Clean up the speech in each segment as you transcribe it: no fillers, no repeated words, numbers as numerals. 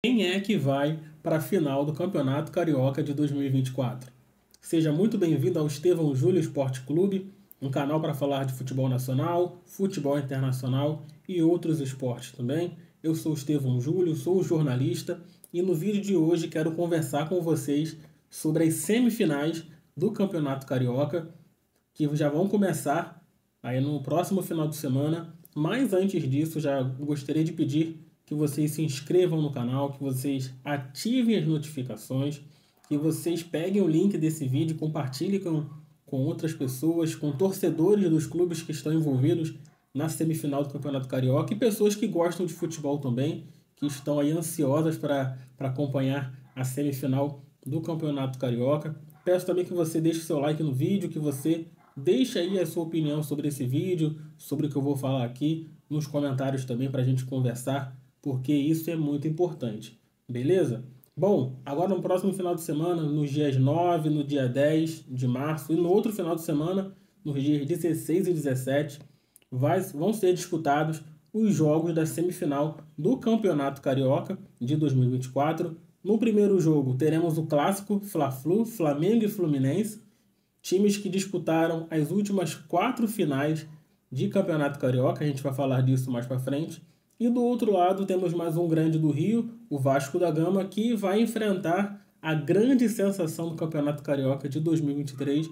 Quem é que vai para a final do Campeonato Carioca de 2024? Seja muito bem-vindo ao Estevão Júlio Esporte Clube, um canal para falar de futebol nacional, futebol internacional e outros esportes também. Eu sou o Estevão Júlio, sou jornalista e no vídeo de hoje quero conversar com vocês sobre as semifinais do Campeonato Carioca, que já vão começar aí no próximo final de semana. Mas antes disso, já gostaria de pedir que vocês se inscrevam no canal, que vocês ativem as notificações, que vocês peguem o link desse vídeo e compartilhem com outras pessoas, com torcedores dos clubes que estão envolvidos na semifinal do Campeonato Carioca e pessoas que gostam de futebol também, que estão aí ansiosas para acompanhar a semifinal do Campeonato Carioca. Peço também que você deixe seu like no vídeo, que você deixe aí a sua opinião sobre esse vídeo, sobre o que eu vou falar aqui, nos comentários também para a gente conversar, porque isso é muito importante, beleza? Bom, agora no próximo final de semana, nos dias 9, no dia 10 de março e no outro final de semana, nos dias 16 e 17, vão ser disputados os jogos da semifinal do Campeonato Carioca de 2024. No primeiro jogo teremos o clássico Fla-Flu, Flamengo e Fluminense, times que disputaram as últimas 4 finais de Campeonato Carioca, a gente vai falar disso mais para frente. E do outro lado temos mais um grande do Rio, o Vasco da Gama, que vai enfrentar a grande sensação do Campeonato Carioca de 2023,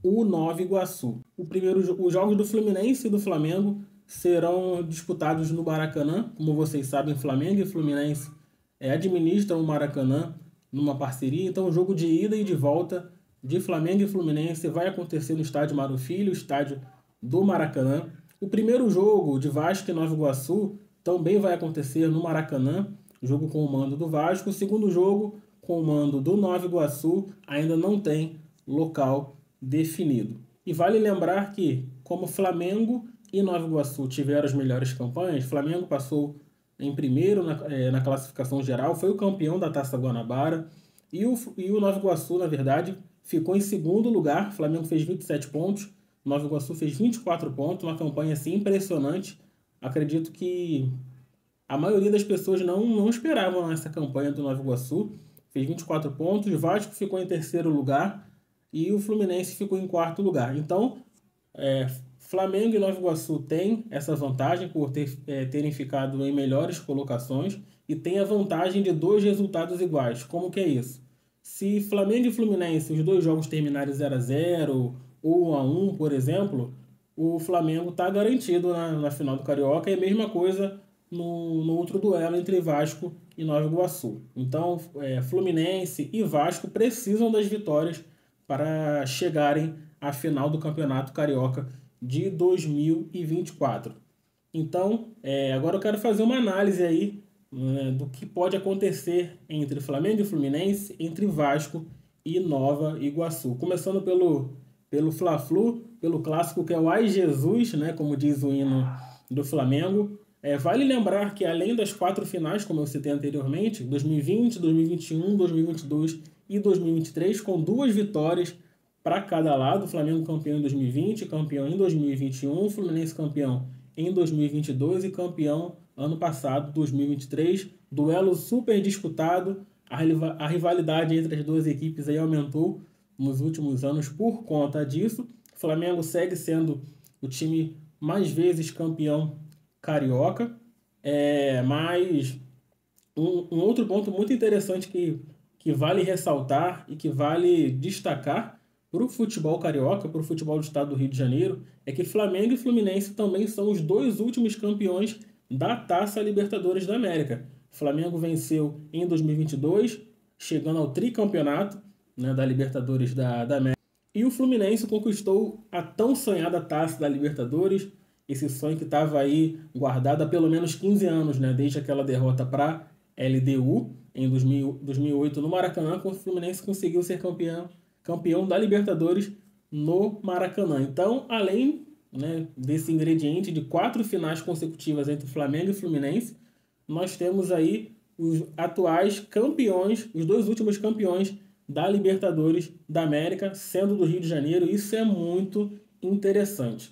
o Nova Iguaçu. Os jogos do Fluminense e do Flamengo serão disputados no Maracanã. Como vocês sabem, Flamengo e Fluminense administram o Maracanã numa parceria. Então o jogo de ida e de volta de Flamengo e Fluminense vai acontecer no estádio Mário Filho, estádio do Maracanã. O primeiro jogo de Vasco e Nova Iguaçu também vai acontecer no Maracanã, jogo com o mando do Vasco. O segundo jogo com o mando do Nova Iguaçu ainda não tem local definido. E vale lembrar que, como Flamengo e Nova Iguaçu tiveram as melhores campanhas, Flamengo passou em primeiro na classificação geral, foi o campeão da Taça Guanabara, e o Nova Iguaçu, na verdade, ficou em segundo lugar. O Flamengo fez 27 pontos, o Nova Iguaçu fez 24 pontos, uma campanha assim impressionante. Acredito que a maioria das pessoas não esperavam essa campanha do Nova Iguaçu. Fez 24 pontos, o Vasco ficou em terceiro lugar e o Fluminense ficou em quarto lugar. Então, Flamengo e Nova Iguaçu têm essa vantagem por terem ficado em melhores colocações e tem a vantagem de 2 resultados iguais. Como que é isso? Se Flamengo e Fluminense, os 2 jogos terminarem 0-0 ou 1-1, por exemplo, o Flamengo está garantido na final do Carioca, e a mesma coisa no outro duelo entre Vasco e Nova Iguaçu. Então, Fluminense e Vasco precisam das vitórias para chegarem à final do Campeonato Carioca de 2024. Então, agora eu quero fazer uma análise aí do que pode acontecer entre Flamengo e Fluminense, entre Vasco e Nova Iguaçu. Começando pelo Fla-Flu, pelo clássico que é o Ai Jesus, né, como diz o hino do Flamengo. Vale lembrar que além das 4 finais, como eu citei anteriormente, 2020, 2021, 2022 e 2023, com 2 vitórias para cada lado, o Flamengo campeão em 2020, campeão em 2021, o Fluminense campeão em 2022 e campeão ano passado, 2023. Duelo super disputado, a rivalidade entre as duas equipes aí aumentou nos últimos anos por conta disso. O Flamengo segue sendo o time mais vezes campeão carioca, mas um outro ponto muito interessante que vale ressaltar e que vale destacar para o futebol carioca, para o futebol do estado do Rio de Janeiro, é que Flamengo e Fluminense também são os 2 últimos campeões da Taça Libertadores da América. O Flamengo venceu em 2022, chegando ao tricampeonato, né, da Libertadores da América. E o Fluminense conquistou a tão sonhada Taça da Libertadores, esse sonho que estava aí guardado há pelo menos 15 anos, né, desde aquela derrota para LDU em 2008 no Maracanã, quando o Fluminense conseguiu ser campeão da Libertadores no Maracanã. Então, além, né, desse ingrediente de 4 finais consecutivas entre Flamengo e Fluminense, nós temos aí os atuais campeões, os 2 últimos campeões da Libertadores da América, sendo do Rio de Janeiro. Isso é muito interessante.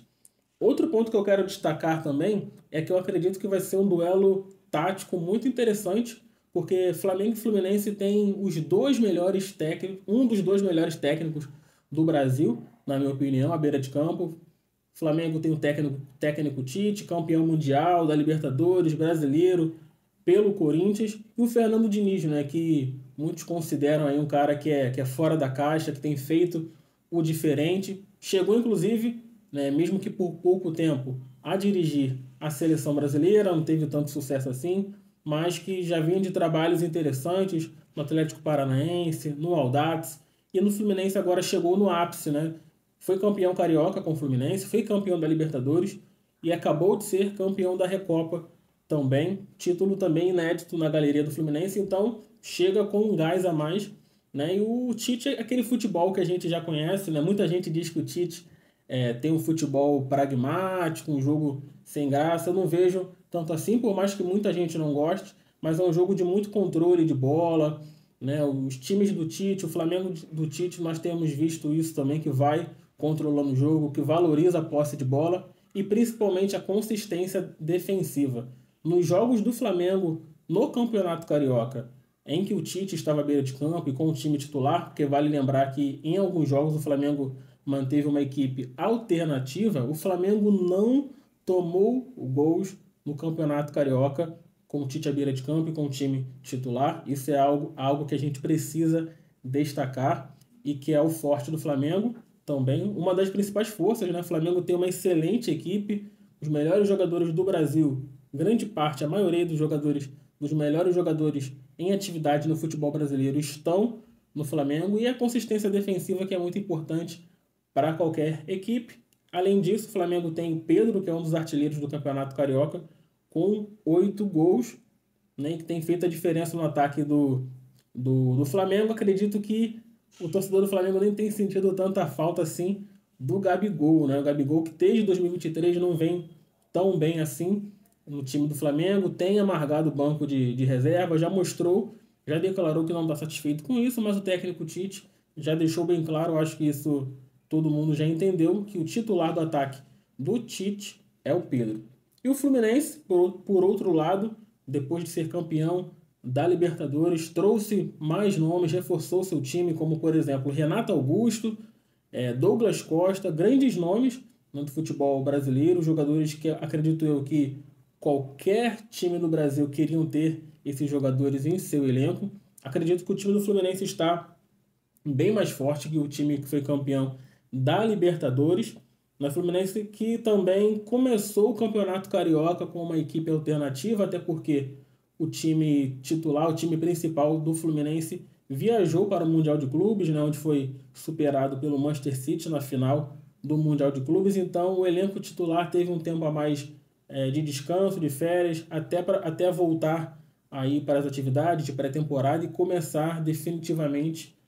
Outro ponto que eu quero destacar também é que eu acredito que vai ser um duelo tático muito interessante, porque Flamengo e Fluminense tem os dois melhores técnicos, um dos dois melhores técnicos do Brasil, na minha opinião, à beira de campo. Flamengo tem o técnico Tite, campeão mundial da Libertadores, brasileiro, pelo Corinthians, e o Fernando Diniz, né, que muitos consideram aí um cara que é fora da caixa, que tem feito o diferente. Chegou, inclusive, né, mesmo que por pouco tempo, a dirigir a seleção brasileira, não teve tanto sucesso assim, mas que já vinha de trabalhos interessantes no Atlético Paranaense, no Audax, e no Fluminense agora chegou no ápice, né? Foi campeão carioca com o Fluminense, foi campeão da Libertadores e acabou de ser campeão da Recopa também. Título também inédito na galeria do Fluminense, então chega com um gás a mais, né? E o Tite é aquele futebol que a gente já conhece, né? Muita gente diz que o Tite tem um futebol pragmático, um jogo sem graça. Eu não vejo tanto assim, por mais que muita gente não goste, mas é um jogo de muito controle de bola, né? Os times do Tite, o Flamengo do Tite, nós temos visto isso também, que vai controlando o jogo, que valoriza a posse de bola e principalmente a consistência defensiva. Nos jogos do Flamengo no Campeonato Carioca, em que o Tite estava à beira de campo e com o time titular, porque vale lembrar que em alguns jogos o Flamengo manteve uma equipe alternativa, o Flamengo não tomou gols no Campeonato Carioca com o Tite à beira de campo e com o time titular. Isso é algo que a gente precisa destacar e que é o forte do Flamengo também. Uma das principais forças, né? O Flamengo tem uma excelente equipe, os melhores jogadores do Brasil, grande parte, a maioria dos melhores jogadores em atividade no futebol brasileiro estão no Flamengo, e a consistência defensiva, que é muito importante para qualquer equipe. Além disso, o Flamengo tem o Pedro, que é um dos artilheiros do Campeonato Carioca, com 8 gols, né, que tem feito a diferença no ataque do Flamengo. Acredito que o torcedor do Flamengo nem tem sentido tanta falta assim do Gabigol, né? O Gabigol, que desde 2023 não vem tão bem assim no time do Flamengo, tem amargado o banco de reserva, já mostrou, já declarou que não está satisfeito com isso, mas o técnico Tite já deixou bem claro, eu acho que isso todo mundo já entendeu, que o titular do ataque do Tite é o Pedro. E o Fluminense, por outro lado, depois de ser campeão da Libertadores, trouxe mais nomes, reforçou seu time, como por exemplo Renato Augusto, Douglas Costa, grandes nomes no futebol brasileiro, jogadores que acredito eu que qualquer time do Brasil queriam ter esses jogadores em seu elenco. Acredito que o time do Fluminense está bem mais forte que o time que foi campeão da Libertadores. Na Fluminense, que também começou o Campeonato Carioca com uma equipe alternativa, até porque o time titular, o time principal do Fluminense, viajou para o Mundial de Clubes, né, onde foi superado pelo Manchester City na final do Mundial de Clubes. Então o elenco titular teve um tempo a mais de descanso, de férias, até voltar aí para as atividades de pré-temporada e começar definitivamente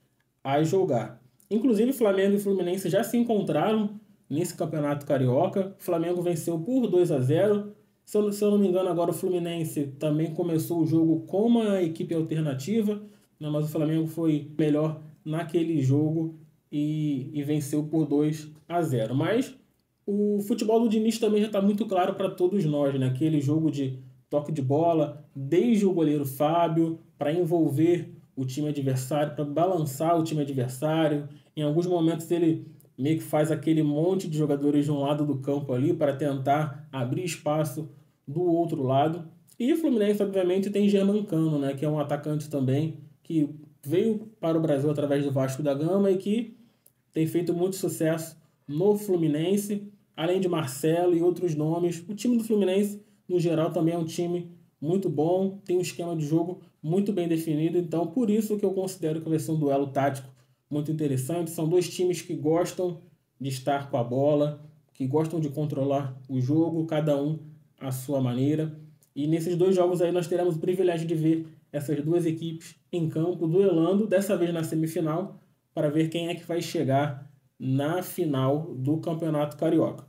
a jogar. Inclusive, Flamengo e Fluminense já se encontraram nesse Campeonato Carioca. O Flamengo venceu por 2-0. Se eu não me engano, agora o Fluminense também começou o jogo com uma equipe alternativa, né, mas o Flamengo foi melhor naquele jogo e venceu por 2-0. Mas o futebol do Diniz também já está muito claro para todos nós, né? Aquele jogo de toque de bola, desde o goleiro Fábio, para envolver o time adversário, para balançar o time adversário. Em alguns momentos ele meio que faz aquele monte de jogadores de um lado do campo ali para tentar abrir espaço do outro lado. E o Fluminense, obviamente, tem Germancano, né, que é um atacante também, que veio para o Brasil através do Vasco da Gama e que tem feito muito sucesso no Fluminense, além de Marcelo e outros nomes. O time do Fluminense, no geral, também é um time muito bom, tem um esquema de jogo muito bem definido, então por isso que eu considero que vai ser um duelo tático muito interessante. São dois times que gostam de estar com a bola, que gostam de controlar o jogo, cada um à sua maneira. E nesses dois jogos aí nós teremos o privilégio de ver essas duas equipes em campo, duelando, dessa vez na semifinal, para ver quem é que vai chegar na final do Campeonato Carioca.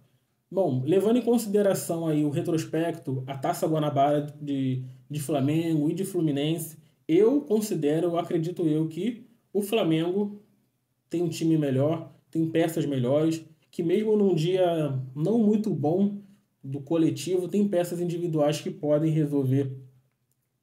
Bom, levando em consideração aí o retrospecto, a Taça Guanabara de Flamengo e de Fluminense, eu acredito eu, que o Flamengo tem um time melhor, tem peças melhores, que mesmo num dia não muito bom do coletivo, tem peças individuais que podem resolver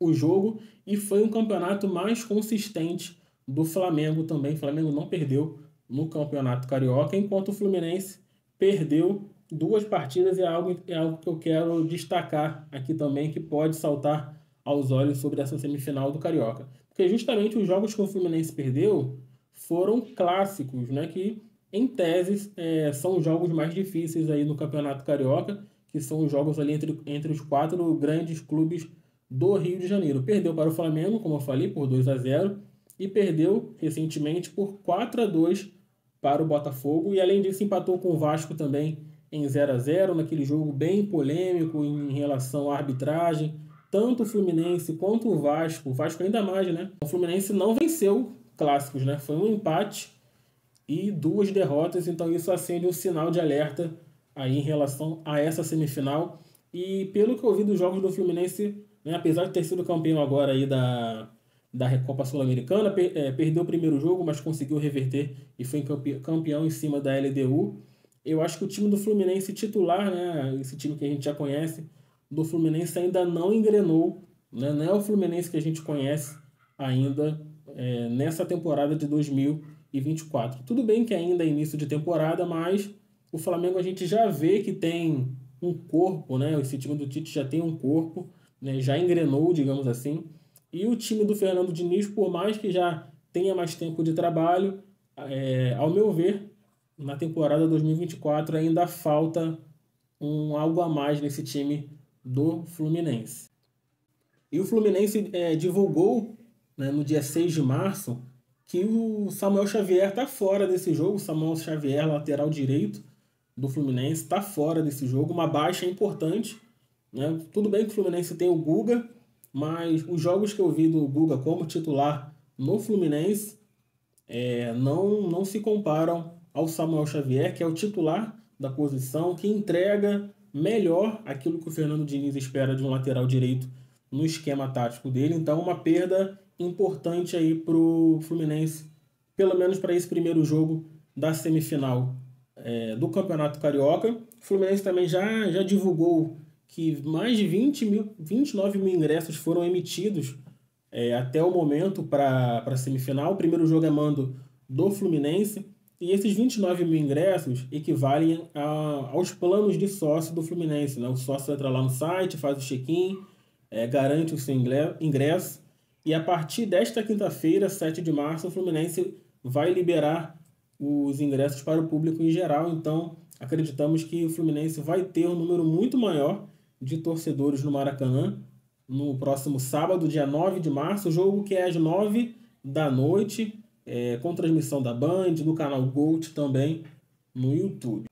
o jogo e foi um campeonato mais consistente do Flamengo também. O Flamengo não perdeu no Campeonato Carioca, enquanto o Fluminense perdeu 2 partidas. É algo que eu quero destacar aqui também, que pode saltar aos olhos sobre essa semifinal do Carioca. Porque justamente os jogos que o Fluminense perdeu foram clássicos, né, que em tese são os jogos mais difíceis aí no Campeonato Carioca, que são os jogos ali entre os 4 grandes clubes do Rio de Janeiro. Perdeu para o Flamengo, como eu falei, por 2-0, e perdeu recentemente por 4-2 para o Botafogo, e além disso empatou com o Vasco também em 0-0, naquele jogo bem polêmico em relação à arbitragem. Tanto o Fluminense quanto o Vasco ainda mais, né? O Fluminense não venceu clássicos, né? Foi um empate e 2 derrotas, então isso acende um sinal de alerta aí em relação a essa semifinal. E pelo que eu vi dos jogos do Fluminense, né, apesar de ter sido campeão agora aí da Recopa Sul-Americana, perdeu o primeiro jogo, mas conseguiu reverter e foi campeão em cima da LDU. Eu acho que o time do Fluminense titular, né, esse time que a gente já conhece, do Fluminense ainda não engrenou, né, não é o Fluminense que a gente conhece ainda nessa temporada de 2024. Tudo bem que ainda é início de temporada, mas o Flamengo a gente já vê que tem um corpo, né? Esse time do Tite já tem um corpo, né? Já engrenou, digamos assim. E o time do Fernando Diniz, por mais que já tenha mais tempo de trabalho, ao meu ver, na temporada 2024 ainda falta algo a mais nesse time do Fluminense. E o Fluminense divulgou, né, no dia 6 de março que o Samuel Xavier está fora desse jogo. O Samuel Xavier, lateral direito do Fluminense, está fora desse jogo. Uma baixa importante, né? Tudo bem que o Fluminense tem o Guga, mas os jogos que eu vi do Guga como titular no Fluminense não se comparam ao Samuel Xavier, que é o titular da posição, que entrega melhor aquilo que o Fernando Diniz espera de um lateral direito no esquema tático dele. Então, uma perda importante aí para o Fluminense, pelo menos para esse primeiro jogo da semifinal do Campeonato Carioca. O Fluminense também já divulgou que mais de 29 mil ingressos foram emitidos até o momento para a semifinal. O primeiro jogo é mando do Fluminense, e esses 29 mil ingressos equivalem aos planos de sócio do Fluminense, né? O sócio entra lá no site, faz o check-in, garante o seu ingresso, e a partir desta quinta-feira, 7 de março, o Fluminense vai liberar os ingressos para o público em geral. Então, acreditamos que o Fluminense vai ter um número muito maior de torcedores no Maracanã no próximo sábado, dia 9 de março, o jogo que é às 9 da noite, com transmissão da Band, no canal Gold também, no YouTube.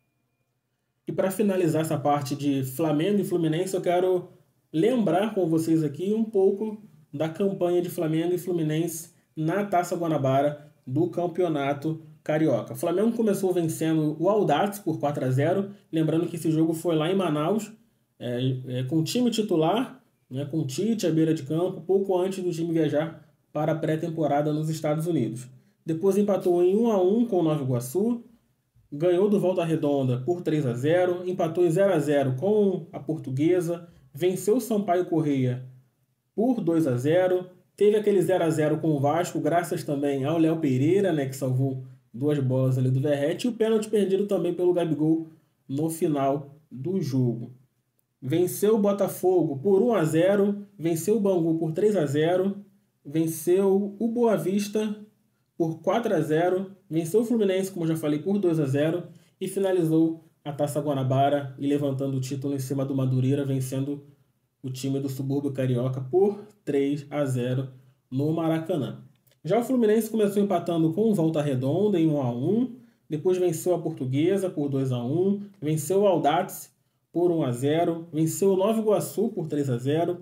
E para finalizar essa parte de Flamengo e Fluminense, eu quero lembrar com vocês aqui um pouco da campanha de Flamengo e Fluminense na Taça Guanabara do Campeonato Carioca. O Flamengo começou vencendo o Audax por 4-0, lembrando que esse jogo foi lá em Manaus, com o time titular, né, com o Tite à beira de campo, pouco antes do time viajar para a pré-temporada nos Estados Unidos. Depois empatou em 1-1 com o Nova Iguaçu, ganhou do Volta Redonda por 3-0, empatou em 0-0 com a Portuguesa, venceu o Sampaio Corrêa por 2-0, teve aquele 0-0 com o Vasco, graças também ao Léo Pereira, né, que salvou 2 bolas ali do Verratti, e o pênalti perdido também pelo Gabigol no final do jogo. Venceu o Botafogo por 1-0, venceu o Bangu por 3-0, venceu o Boa Vista por 4-0, venceu o Fluminense, como já falei, por 2-0 e finalizou a Taça Guanabara e levantando o título em cima do Madureira, vencendo o time do subúrbio carioca por 3-0 no Maracanã. Já o Fluminense começou empatando com o Volta Redonda em 1-1, depois venceu a Portuguesa por 2-1, venceu o Audax por 1-0, venceu o Nova Iguaçu por 3-0,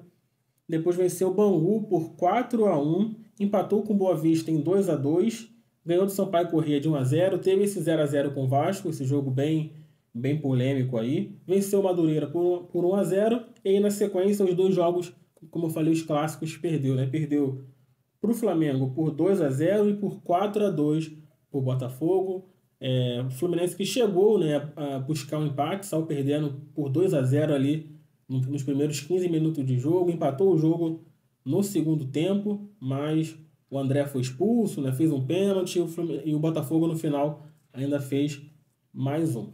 depois venceu o Bangu por 4-1, empatou com o Boa Vista em 2-2, ganhou do Sampaio Corrêa de 1-0, teve esse 0-0 com o Vasco, esse jogo bem polêmico aí, venceu o Madureira por 1-0, e aí na sequência os 2 jogos, como eu falei, os clássicos, perdeu, né? Perdeu para o Flamengo por 2-0 e por 4-2 para o Botafogo. O Fluminense que chegou, né, a buscar um empate, saiu perdendo por 2-0 ali nos primeiros 15 minutos de jogo, empatou o jogo no segundo tempo, mas o André foi expulso, né? Fez um pênalti e o Botafogo no final ainda fez mais um.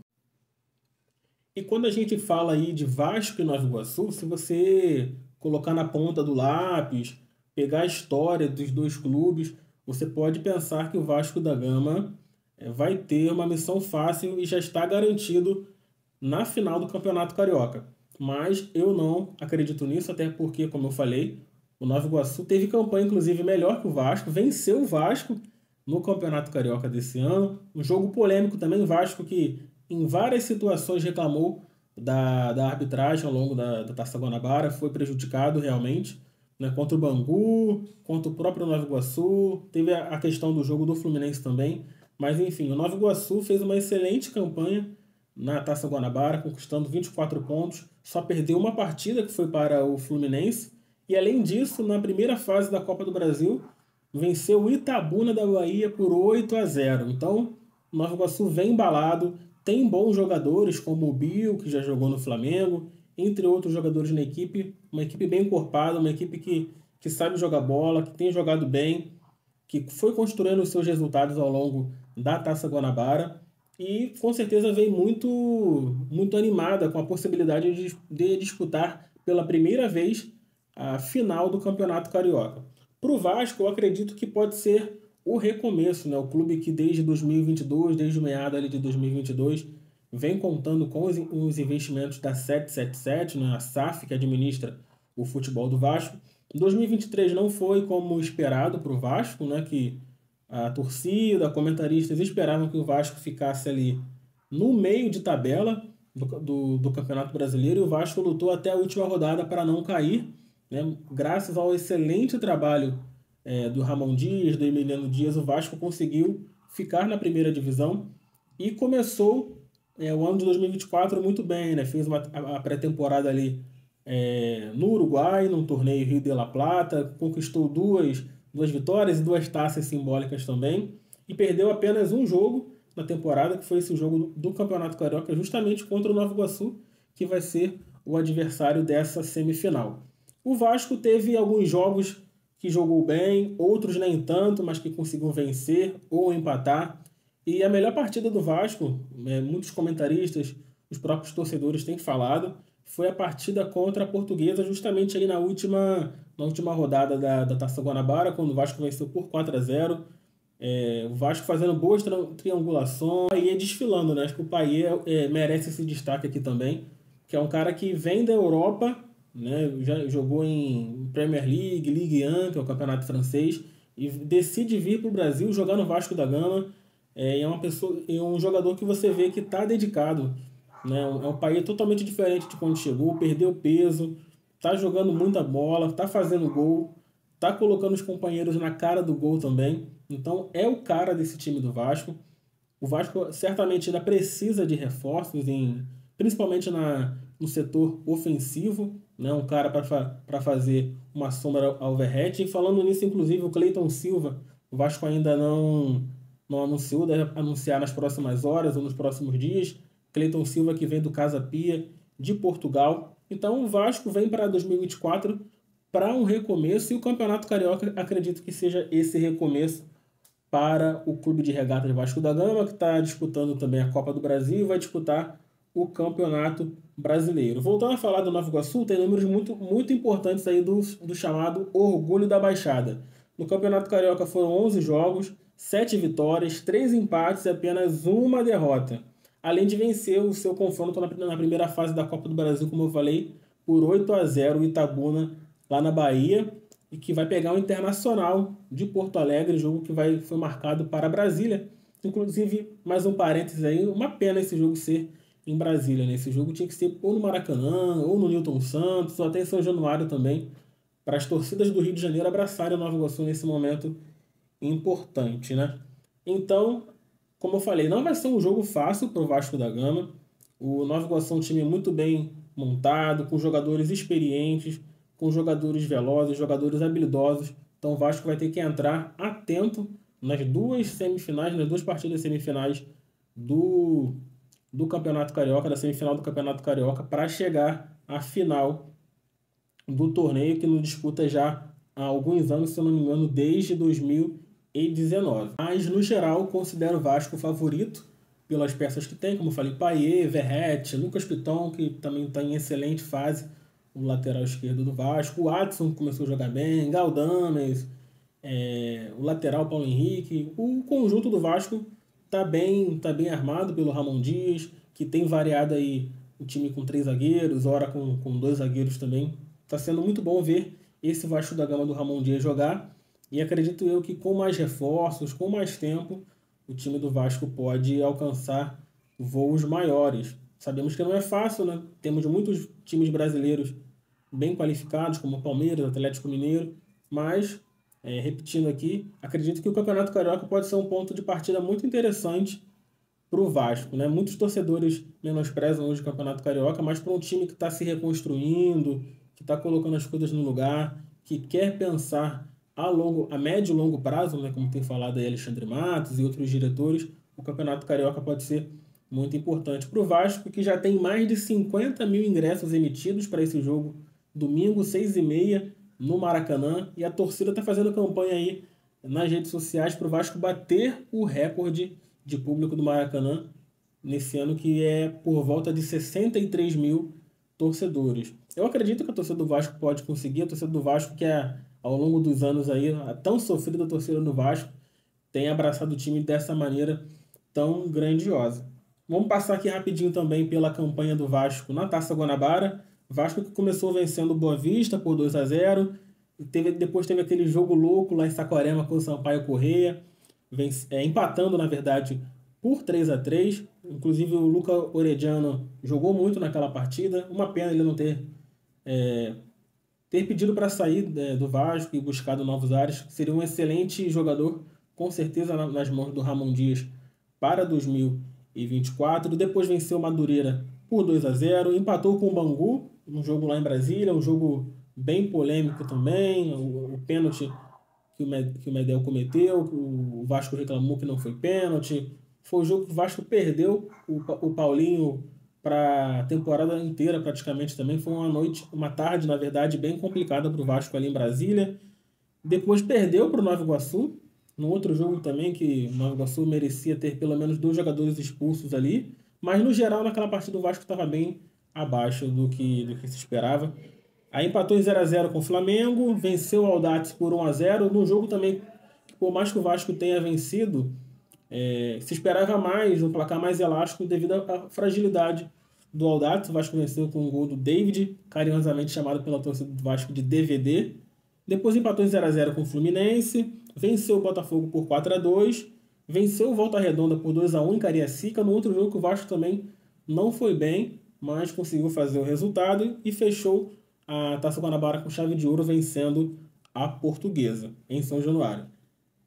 E quando a gente fala aí de Vasco e Nova Iguaçu, se você colocar na ponta do lápis, pegar a história dos dois clubes, você pode pensar que o Vasco da Gama vai ter uma missão fácil e já está garantido na final do Campeonato Carioca. Mas eu não acredito nisso, até porque, como eu falei, o Nova Iguaçu teve campanha, inclusive, melhor que o Vasco, venceu o Vasco no Campeonato Carioca desse ano. Um jogo polêmico também, o Vasco que em várias situações reclamou da arbitragem ao longo da Taça Guanabara, foi prejudicado realmente, né, contra o Bangu, contra o próprio Nova Iguaçu, teve a questão do jogo do Fluminense também, mas enfim, o Nova Iguaçu fez uma excelente campanha na Taça Guanabara, conquistando 24 pontos, só perdeu uma partida que foi para o Fluminense, e além disso, na primeira fase da Copa do Brasil, venceu o Itabuna da Bahia por 8-0. Então, o Nova Iguaçu vem embalado, tem bons jogadores como o Bill, que já jogou no Flamengo, entre outros jogadores na equipe, uma equipe bem encorpada, uma equipe que sabe jogar bola, que tem jogado bem, que foi construindo os seus resultados ao longo da Taça Guanabara e com certeza vem muito animada com a possibilidade de disputar pela primeira vez a final do Campeonato Carioca. Para o Vasco, eu acredito que pode ser o recomeço, né? O clube que desde 2022, desde o meado ali de 2022, vem contando com os investimentos da 777, né? A SAF, que administra o futebol do Vasco. 2023 não foi como esperado para o Vasco, né? Que a torcida, comentaristas esperavam que o Vasco ficasse ali no meio de tabela do Campeonato Brasileiro e o Vasco lutou até a última rodada para não cair, né? Graças ao excelente trabalho do Ramon Dias, do Emiliano Dias, o Vasco conseguiu ficar na primeira divisão e começou o ano de 2024 muito bem, né? Fez a pré-temporada ali no Uruguai, num torneio Rio de la Plata, conquistou duas vitórias e duas taças simbólicas também, e perdeu apenas um jogo na temporada, que foi esse jogo do Campeonato Carioca, justamente contra o Nova Iguaçu, que vai ser o adversário dessa semifinal. O Vasco teve alguns jogos que jogou bem, outros nem tanto, mas que conseguiu vencer ou empatar. E a melhor partida do Vasco, muitos comentaristas, os próprios torcedores têm falado, foi a partida contra a Portuguesa, justamente aí na última rodada da Taça Guanabara, quando o Vasco venceu por 4-0. O Vasco fazendo boas triangulações, o Payet desfilando, né? Acho que o Payet merece esse destaque aqui também, que é um cara que vem da Europa, né? Já jogou em Premier League, Ligue 1, que é o campeonato francês, e decide vir para o Brasil jogar no Vasco da Gama. É um jogador que você vê que está dedicado, né? É um Payet totalmente diferente de quando chegou, perdeu peso, tá jogando muita bola, tá fazendo gol, tá colocando os companheiros na cara do gol também. Então é o cara desse time do Vasco. O Vasco certamente ainda precisa de reforços, principalmente no setor ofensivo, né? Um cara para fazer uma sombra ao Verratti. E falando nisso, inclusive, o Cleiton Silva, o Vasco ainda não anunciou, deve anunciar nas próximas horas ou nos próximos dias. Cleiton Silva, que vem do Casa Pia, de Portugal. Então o Vasco vem para 2024 para um recomeço e o Campeonato Carioca acredito que seja esse recomeço para o Clube de Regatas Vasco da Gama, que está disputando também a Copa do Brasil e vai disputar o Campeonato Brasileiro. Voltando a falar do Nova Iguaçu, tem números muito importantes aí do chamado Orgulho da Baixada. No Campeonato Carioca foram 11 jogos, 7 vitórias, 3 empates e apenas uma derrota. Além de vencer o seu confronto na primeira fase da Copa do Brasil, como eu falei, por 8-0 o Itabuna, lá na Bahia, e que vai pegar o Internacional de Porto Alegre, jogo que foi marcado para Brasília. Inclusive, mais um parênteses aí, uma pena esse jogo ser em Brasília, né? Esse jogo tinha que ser ou no Maracanã, ou no Newton Santos, ou até em São Januário também, para as torcidas do Rio de Janeiro abraçarem o Nova Iguaçu nesse momento importante, né? Então, como eu falei, não vai ser um jogo fácil para o Vasco da Gama. O Nova Iguaçu é um time muito bem montado, com jogadores experientes, com jogadores velozes, jogadores habilidosos. Então o Vasco vai ter que entrar atento nas duas partidas semifinais do Campeonato Carioca, da semifinal do Campeonato Carioca, para chegar à final do torneio, que nos disputa já há alguns anos, se eu não me engano, desde 2019. Mas, no geral, considero o Vasco favorito pelas peças que tem, como eu falei, Payet, Verratti, Lucas Piton, que também está em excelente fase, o lateral esquerdo do Vasco, o Adson começou a jogar bem, Galdames, o lateral Paulo Henrique. O conjunto do Vasco tá bem armado pelo Ramon Dias, que tem variado aí o time com 3 zagueiros, ora com 2 zagueiros também. Está sendo muito bom ver esse Vasco da Gama do Ramon Dias jogar, e acredito eu que com mais reforços, com mais tempo, o time do Vasco pode alcançar voos maiores. Sabemos que não é fácil, né? Temos muitos times brasileiros bem qualificados, como o Palmeiras, Atlético Mineiro, mas, repetindo aqui, acredito que o Campeonato Carioca pode ser um ponto de partida muito interessante para o Vasco, né? Muitos torcedores menosprezam hoje o Campeonato Carioca, mas para um time que está se reconstruindo, que está colocando as coisas no lugar, que quer pensar a médio e longo prazo, né? Como tem falado aí Alexandre Matos e outros diretores, o Campeonato Carioca pode ser muito importante para o Vasco, que já tem mais de 50 mil ingressos emitidos para esse jogo, domingo, 6h30, no Maracanã, e a torcida está fazendo campanha aí nas redes sociais para o Vasco bater o recorde de público do Maracanã nesse ano, que é por volta de 63 mil torcedores. Eu acredito que a torcida do Vasco pode conseguir, a torcida do Vasco que ao longo dos anos aí, a tão sofrida torcida do Vasco, tem abraçado o time dessa maneira tão grandiosa. Vamos passar aqui rapidinho também pela campanha do Vasco na Taça Guanabara. Vasco que começou vencendo o Boa Vista por 2-0, depois teve aquele jogo louco lá em Saquarema com o Sampaio Corrêa, empatando, na verdade, por 3-3. Inclusive o Luca Orediano jogou muito naquela partida. Uma pena ele não ter pedido para sair do Vasco e buscado novos ares. Seria um excelente jogador, com certeza, nas mãos do Ramon Dias para 2024. Depois venceu o Madureira por 2-0. Empatou com o Bangu, um jogo lá em Brasília, um jogo bem polêmico também. O pênalti que o Medel cometeu, o Vasco reclamou que não foi pênalti. Foi o jogo que o Vasco perdeu o Paulinho para a temporada inteira praticamente também. Foi uma tarde, na verdade, bem complicada para o Vasco ali em Brasília. Depois perdeu para o Nova Iguaçu, num outro jogo também que o Nova Iguaçu merecia ter pelo menos 2 jogadores expulsos ali. Mas no geral, naquela partida, o Vasco estava bem abaixo do que se esperava. Aí empatou em 0-0 com o Flamengo, venceu o Audax por 1-0, num jogo também que, por mais que o Vasco tenha vencido, se esperava mais, um placar mais elástico devido à fragilidade do Audax. O Vasco venceu com um gol do David, carinhosamente chamado pela torcida do Vasco de DVD. Depois empatou em 0-0 com o Fluminense, venceu o Botafogo por 4-2, venceu o Volta Redonda por 2-1 em Cariacica, no outro jogo que o Vasco também não foi bem, mas conseguiu fazer o resultado e fechou a Taça Guanabara com chave de ouro, vencendo a Portuguesa em São Januário.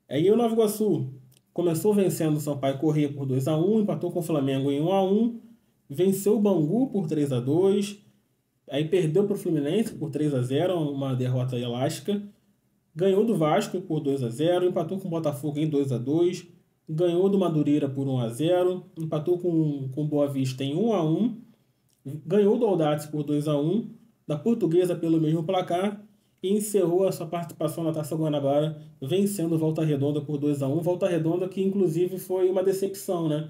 Aí o Nova Iguaçu começou vencendo o Sampaio Corrêa por 2-1, empatou com o Flamengo em 1-1, venceu o Bangu por 3-2, aí perdeu para o Fluminense por 3-0, uma derrota elástica, ganhou do Vasco por 2-0, empatou com o Botafogo em 2-2, ganhou do Madureira por 1-0, empatou com o Boa Vista em 1-1, ganhou do Audax por 2-1, da Portuguesa pelo mesmo placar, e encerrou a sua participação na Taça Guanabara vencendo o Volta Redonda por 2-1. Volta Redonda que inclusive foi uma decepção, né,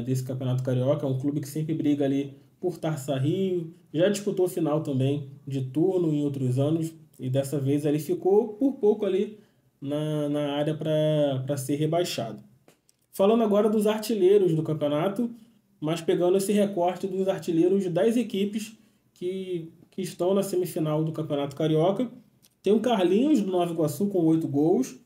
desse Campeonato Carioca. É um clube que sempre briga ali por Taça Rio, já disputou final também de turno em outros anos, e dessa vez ele ficou por pouco ali na área para ser rebaixado. Falando agora dos artilheiros do campeonato, mas pegando esse recorte dos artilheiros das equipes que estão na semifinal do Campeonato Carioca. Tem o Carlinhos, do Nova Iguaçu, com 8 gols.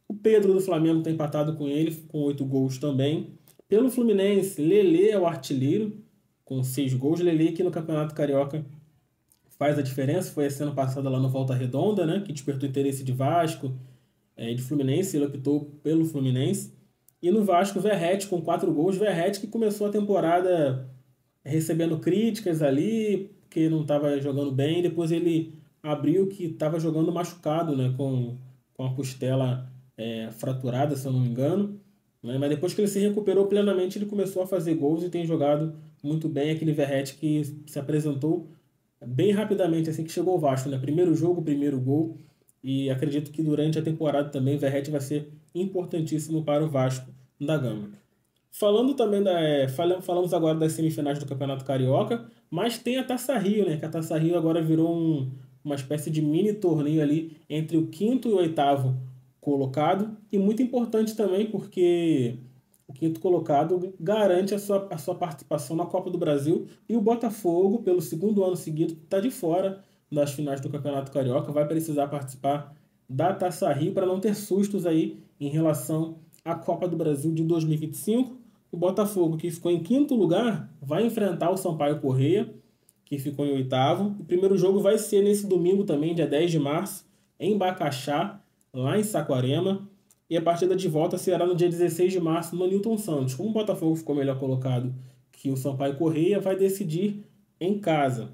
O Pedro, do Flamengo, está empatado com ele, com 8 gols também. Pelo Fluminense, Lelê é o artilheiro, com 6 gols. Lelê, que no Campeonato Carioca faz a diferença. Foi esse ano passado lá no Volta Redonda, né, que despertou interesse de Vasco, de Fluminense. Ele optou pelo Fluminense. E no Vasco, Verratti, com 4 gols. Verratti, que começou a temporada recebendo críticas ali, que não estava jogando bem. Depois ele abriu que estava jogando machucado, né, com a costela fraturada, se eu não me engano, né, mas depois que ele se recuperou plenamente, ele começou a fazer gols e tem jogado muito bem. Aquele Verratti que se apresentou bem rapidamente assim que chegou ao Vasco, né, primeiro jogo, primeiro gol, e acredito que durante a temporada também o Verratti vai ser importantíssimo para o Vasco da Gama. Falando também falamos agora das semifinais do Campeonato Carioca, mas tem a Taça Rio, né? Que a Taça Rio agora virou uma espécie de mini torneio ali entre o quinto e o oitavo colocado, e muito importante também porque o quinto colocado garante a sua participação na Copa do Brasil, e o Botafogo, pelo segundo ano seguido, está de fora das finais do Campeonato Carioca, vai precisar participar da Taça Rio para não ter sustos aí em relação à Copa do Brasil de 2025. O Botafogo, que ficou em quinto lugar, vai enfrentar o Sampaio Corrêa, que ficou em oitavo. O primeiro jogo vai ser nesse domingo também, dia 10 de março, em Bacaxá, lá em Saquarema. E a partida de volta será no dia 16 de março no Newton Santos. Como o Botafogo ficou melhor colocado que o Sampaio Corrêa, vai decidir em casa.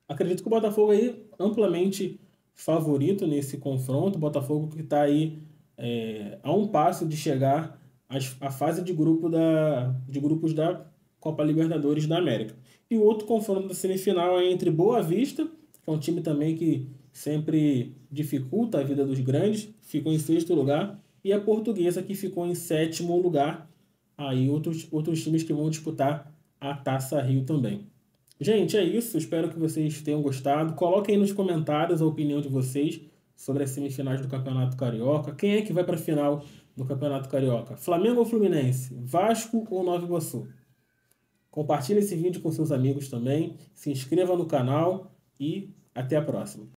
Acredito que o Botafogo aí amplamente favorito nesse confronto. O Botafogo que está aí a um passo de chegar à fase de grupos da Copa Libertadores da América. E o outro confronto da semifinal é entre Boa Vista, que é um time também que sempre dificulta a vida dos grandes, ficou em sexto lugar, e a Portuguesa, que ficou em sétimo lugar. Aí outros times que vão disputar a Taça Rio também. Gente, é isso. Espero que vocês tenham gostado. Coloquem aí nos comentários a opinião de vocês sobre as semifinais do Campeonato Carioca. Quem é que vai para a final do Campeonato Carioca? Flamengo ou Fluminense? Vasco ou Nova Iguaçu? Compartilhe esse vídeo com seus amigos também. Se inscreva no canal e até a próxima.